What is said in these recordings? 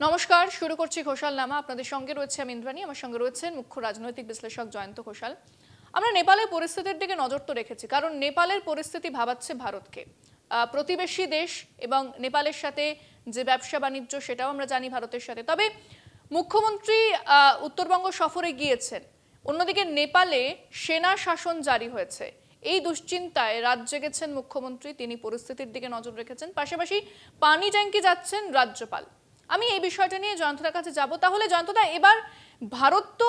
নমস্কার, শুরু করছি ঘোষাল নামা। আপনাদের সঙ্গে রয়েছে আমি ইন্দ্রাণী, আমার সঙ্গে রয়েছেন মুখ্য রাজনৈতিক বিশ্লেষক জয়ন্ত ঘোষাল। আমরা নেপালের পরিস্থিতির দিকে নজর তো রেখেছি, কারণ নেপালের পরিস্থিতি ভাবাচ্ছে ভারতকে। প্রতিবেশী দেশ এবং নেপালের সাথে যে ব্যবসা বাণিজ্য সেটাও আমরা জানি ভারতের সাথে। তবে মুখ্যমন্ত্রী উত্তরবঙ্গ সফরে গিয়েছেন, অন্যদিকে নেপালে সেনা শাসন জারি হয়েছে। এই দুশ্চিন্তায় রাত জেগেছেন মুখ্যমন্ত্রী, তিনি পরিস্থিতির দিকে নজর রেখেছেন। পাশাপাশি পানি ট্যাঙ্কি যাচ্ছেন রাজ্যপাল। আমি এই বিষয়টা নিয়ে জয়ন্তদার কাছে যাব। তাহলে জয়ন্তদা, এবার ভারত তো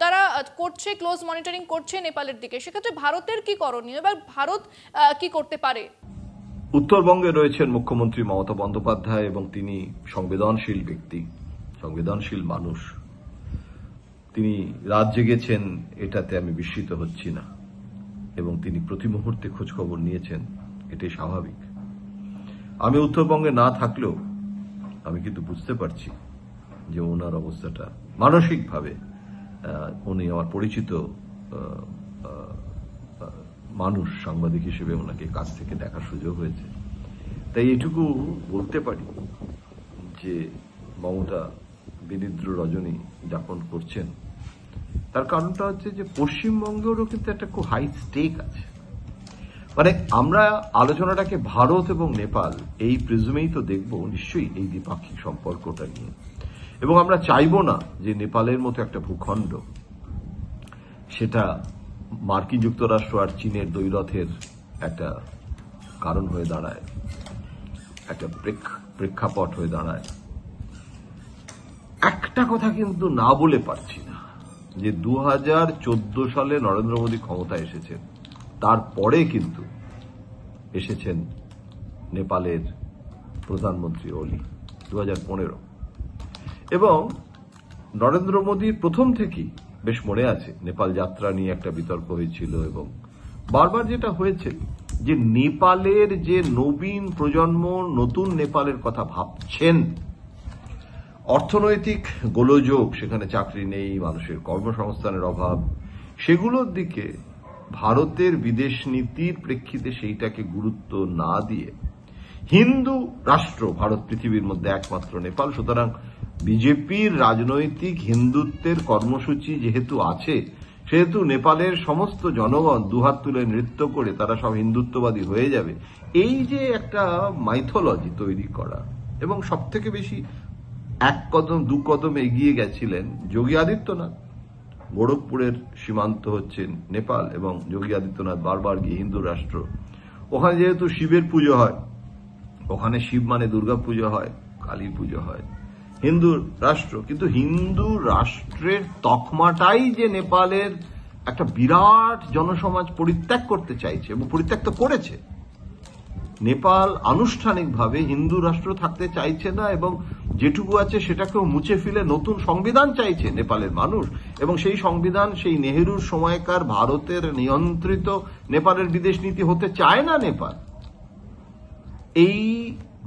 তারা করছে, ক্লোজ মনিটরিং করছে নেপালের দিকে, সেক্ষেত্রে ভারতের কি করণীয়? এবার ভারত কি করতে পারে? উত্তরবঙ্গে রয়েছেন মুখ্যমন্ত্রী মমতা বন্দ্যোপাধ্যায় এবং তিনি সংবেদনশীল ব্যক্তি, সংবেদনশীল মানুষ। তিনি রাত জেগেছেন, এটাতে আমি বিস্মিত হচ্ছি না, এবং তিনি প্রতি মুহূর্তে খোঁজখবর নিয়েছেন, এটাই স্বাভাবিক। আমি উত্তরবঙ্গে না থাকলেও আমি কিন্তু বুঝতে পারছি যে ওনার অবস্থাটা মানসিকভাবে, উনি আমার পরিচিত মানুষ, সাংবাদিক হিসেবে ওনাকে কাছ থেকে দেখার সুযোগ হয়েছে। তাই এটুকু বলতে পারি যে মমতা বিনিদ্র রজনী যাপন করছেন। তার কারণটা হচ্ছে যে পশ্চিমবঙ্গেরও কিন্তু একটা খুব হাই স্টেক আছে। মানে আমরা আলোচনাটাকে ভারত এবং নেপাল এই প্রিজমেই তো দেখব নিশ্চয়ই, এই দ্বিপাক্ষিক সম্পর্কটা নিয়ে। এবং আমরা চাইবো না যে নেপালের মতো একটা ভূখণ্ড সেটা মার্কিন যুক্তরাষ্ট্র আর চীনের দ্বৈরথের একটা কারণ হয়ে দাঁড়ায়, একটা প্রেক্ষাপট হয়ে দাঁড়ায়। একটা কথা কিন্তু না বলে পারছি না যে 2014 সালে নরেন্দ্র মোদী ক্ষমতায় এসেছেন, তারপরে কিন্তু এসেছেন নেপালের প্রধানমন্ত্রী ওলি 2015, এবং নরেন্দ্র মোদীর প্রথম থেকেই বেশ মনে আছে নেপাল যাত্রা নিয়ে একটা বিতর্ক হয়েছিল, এবং বারবার যেটা হয়েছে যে নেপালের যে নবীন প্রজন্ম নতুন নেপালের কথা ভাবছেন, অর্থনৈতিক গোলযোগ, সেখানে চাকরি নেই, মানুষের কর্মসংস্থানের অভাব, সেগুলোর দিকে ভারতের বিদেশ নীতির প্রেক্ষিতে সেইটাকে গুরুত্ব না দিয়ে হিন্দু রাষ্ট্র ভারত পৃথিবীর মধ্যে একমাত্র নেপাল, সুতরাং বিজেপির রাজনৈতিক হিন্দুত্বের কর্মসূচি যেহেতু আছে, সেহেতু নেপালের সমস্ত জনগণ দুহাত তুলে নৃত্য করে তারা সব হিন্দুত্ববাদী হয়ে যাবে, এই যে একটা মাইথোলজি তৈরি করা। এবং সব থেকে বেশি এক কদম দু কদম এগিয়ে গেছিলেন যোগী আদিত্যনাথ। গোরখপুরের সীমান্ত হচ্ছে নেপাল, এবং যোগী আদিত্যনাথ বারবার গিয়ে হিন্দু রাষ্ট্র, ওখানে যেহেতু শিবের পুজো হয়, ওখানে শিব মানে দুর্গা পুজো হয়, কালী পুজো হয়, হিন্দু রাষ্ট্র। কিন্তু হিন্দু রাষ্ট্রের তকমাটাই যে নেপালের একটা বিরাট জনসমাজ পরিত্যাগ করতে চাইছে এবং পরিত্যাগ তো করেছে। নেপাল আনুষ্ঠানিকভাবে হিন্দু রাষ্ট্র থাকতে চাইছে না, এবং যেটুকু আছে সেটাকেও মুছে ফেলে নতুন সংবিধান চাইছে নেপালের মানুষ। এবং সেই সংবিধান সেই নেহেরুর সময়কার ভারতের নিয়ন্ত্রিত নেপালের বিদেশ নীতি হতে চায় না নেপাল। এই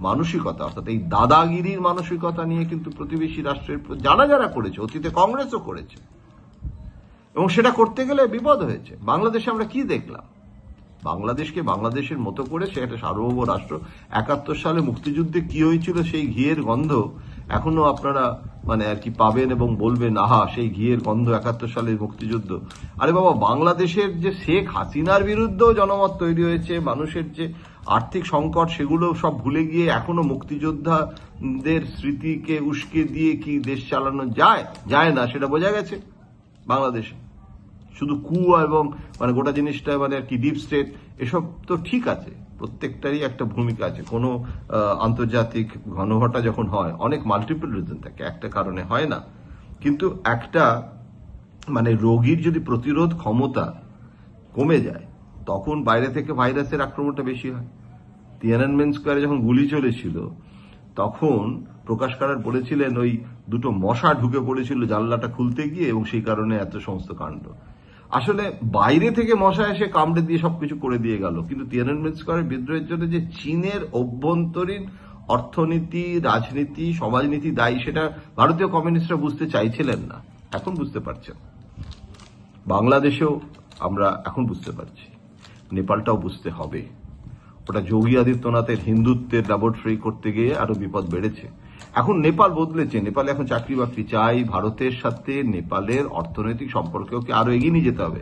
মানসিকতা, অর্থাৎ এই দাদাগিরির মানসিকতা নিয়ে কিন্তু প্রতিবেশী রাষ্ট্রের যারা যারা করেছে, অতীতে কংগ্রেসও করেছে, এবং সেটা করতে গেলে বিপদ হয়েছে। বাংলাদেশে আমরা কি দেখলাম? বাংলাদেশকে বাংলাদেশের মতো করে সে একটা সার্বভৌম রাষ্ট্র। 71 সালে মুক্তিযুদ্ধে কি হয়েছিল সেই ঘিয়ের গন্ধ এখনো আপনারা মানে আর কি পাবেন এবং বলবেন, আহা সেই ঘিয়ের গন্ধ 71 সালের মুক্তিযুদ্ধ। আরে বাবা, বাংলাদেশের যে শেখ হাসিনার বিরুদ্ধেও জনমত তৈরি হয়েছে, মানুষের যে আর্থিক সংকট, সেগুলো সব ভুলে গিয়ে এখনো মুক্তিযোদ্ধাদের স্মৃতিকে উস্কে দিয়ে কি দেশ চালানো যায়? যায় না, সেটা বোঝা গেছে বাংলাদেশে। শুধু কুয়া এবং মানে গোটা জিনিসটা মানে আর কি ডিপ স্টেট, এসব তো ঠিক আছে, প্রত্যেকটারই একটা ভূমিকা আছে। কোনো আন্তর্জাতিক ঘনঘটা যখন হয়, অনেক মাল্টিপল রিজন থাকে, একটা কারণে হয় না। কিন্তু একটা মানে রোগীর যদি প্রতিরোধ ক্ষমতা কমে যায়, তখন বাইরে থেকে ভাইরাসের আক্রমণটা বেশি হয়। তিয়ানানমেন স্কোয়ারে যখন গুলি চলেছিল, তখন প্রকাশ কারাট বলেছিলেন ওই দুটো মশা ঢুকে পড়েছিল জানলাটা খুলতে গিয়ে, এবং সেই কারণে এত সমস্ত কাণ্ড। আসলে বাইরে থেকে মশা এসে কামড়ে দিয়ে সবকিছু করে দিয়ে গেল, কিন্তু তিয়ানানমেন স্কোয়ারের বিদ্রোহের জন্য যে চীনের অভ্যন্তরীণ অর্থনীতি, রাজনীতি, সমাজনীতি দায়ী, সেটা ভারতীয় কমিউনিস্টরা বুঝতে চাইছিলেন না, এখন বুঝতে পারছেন। বাংলাদেশেও আমরা এখন বুঝতে পারছি, নেপালটাও বুঝতে হবে। ওটা যোগী আদিত্যনাথের হিন্দুত্বের ল্যাবরেটরি করতে গিয়ে আরো বিপদ বেড়েছে। এখন নেপাল বদলেছে, নেপালে এখন চাকরি বাকরি চাই। ভারতের সাথে নেপালের অর্থনৈতিক সম্পর্কেও কি আরো এগিয়ে নিয়ে যেতে হবে।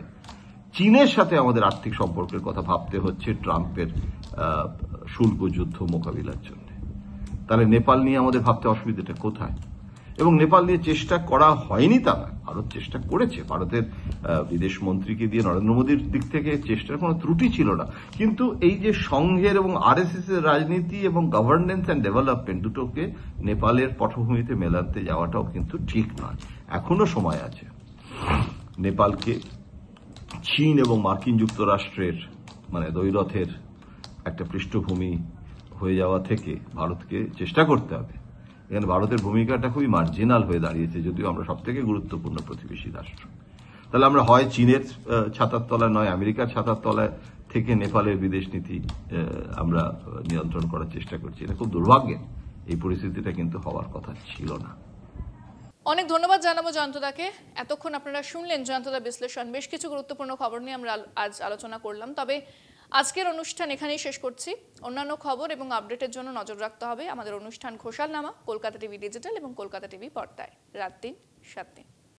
চীনের সাথে আমাদের আর্থিক সম্পর্কের কথা ভাবতে হচ্ছে ট্রাম্পের শুল্ক যুদ্ধ মোকাবিলার জন্য। তাহলে নেপাল নিয়ে আমাদের ভাবতে অসুবিধাটা কোথায়? এবং নেপাল নিয়ে চেষ্টা করা হয়নি তা না, ভারত চেষ্টা করেছে। ভারতের বিদেশ মন্ত্রীকে দিয়ে নরেন্দ্র মোদীর দিক থেকে চেষ্টার কোনো ত্রুটি ছিল না। কিন্তু এই যে সংঘের এবং আরএসএস এর রাজনীতি এবং গভর্নেন্স অ্যান্ড ডেভেলপমেন্ট দুটোকে নেপালের পটভূমিতে মেলাতে যাওয়াটাও কিন্তু ঠিক নয়। এখনো সময় আছে নেপালকে চীন এবং মার্কিন যুক্তরাষ্ট্রের দ্বৈরথের একটা পৃষ্ঠভূমি হয়ে যাওয়া থেকে ভারতকে চেষ্টা করতে হবে। এখানে ভারতের ভূমিকাটা খুবই মার্জিনাল হয়ে দাঁড়িয়েছে, যদিও আমরা সব থেকে গুরুত্বপূর্ণ প্রতিবেশী রাষ্ট্র। তাহলে আমরা হয় চীনের ছাতার তলায় নয় আমেরিকার ছাতার তলায় থেকে নেপালের বিদেশ নীতি আমরা নিয়ন্ত্রণ করার চেষ্টা করছি। এটা খুব দুর্ভাগ্যের, এই পরিস্থিতিটা কিন্তু হওয়ার কথা ছিল না। অনেক ধন্যবাদ জানাবো জয়ন্তদাকে। এতক্ষণ আপনারা শুনলেন জয়ন্তদা বিশ্লেষণ। বেশ কিছু গুরুত্বপূর্ণ খবর নিয়ে আমরা আজ আলোচনা করলাম। তবে আজকের অনুষ্ঠান এখানেই শেষ করছি। অন্যান্য খবর এবং আপডেটের জন্য নজর রাখতে হবে আমাদের অনুষ্ঠান ঘোষালনামা, কলকাতা টিভি ডিজিটাল এবং কলকাতা টিভি পর্দায় রাত ৩, ৭ দিন।